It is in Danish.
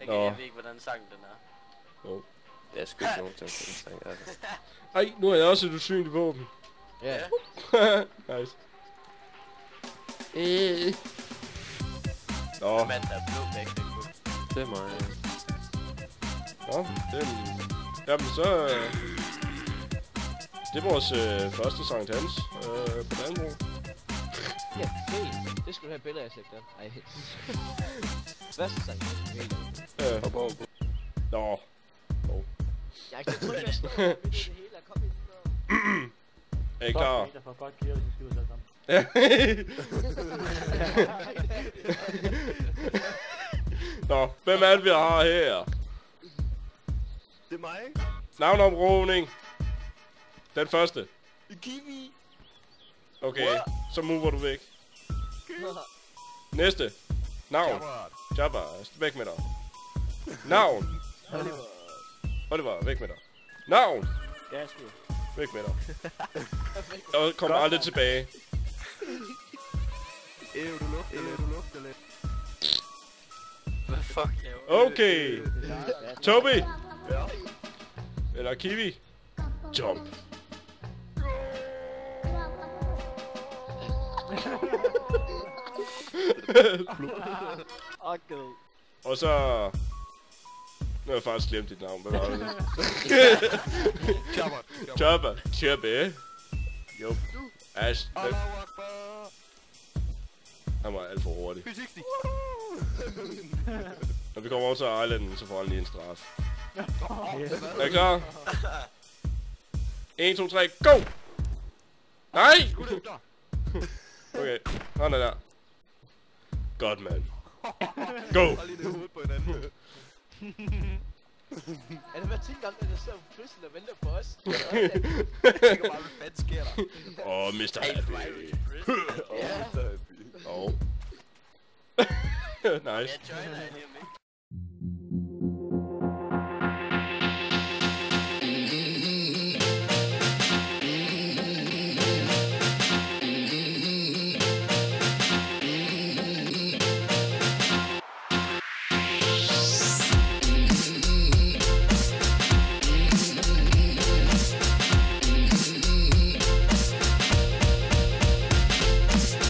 Jeg ved ikke, hvordan sangen den er. Jo. Det er sgu ikke nogen til at sang, altså. Ej, nu er jeg også et usynligt våben. Ja. Nice. Nå. Mand, der er blå væk, det er mig. Nå, jamen så... det er vores første Sankt Hans på Danbro. Ja, fedt. Det skulle du have billeder af, Sægter. Ej. Første sang. Nå. Jeg er ikke så tryg, jeg står midt i det hele. Kom ind. Er I klar? Ja. Nå, hvem er det, vi har her? Det er mig. Navnområbning. Den første. Kiwi. Okay, så mover du væk. Næste. Navn. Jabba. Væk med dig. Navn. Oliver, væk med dig. Navn. Gasky. Væk med dig. Og kommer aldrig tilbage. Du lugter lidt. Hvad fuck laver du? Okay. Toby. Ja. Eller Kiwi. Jump. Okay. Og så... Nu har jeg faktisk glemt dit navn. Hvad var det? Chopper. Chopper. Jo. Ash. Han var alt for hurtig. Når vi kommer over til Islanden, så får han lige en straf. Er I klar? 1, 2, 3, go! Nej! Okay, han er der. Godt, mand. Go! Er det hver 10 gange, der ser Tristan og venter på os? Jeg tænker bare, hvad fanden sker der? Åh, Mr. Happy. Ja. Åh. Nice. Jeg joiner lige om lidt.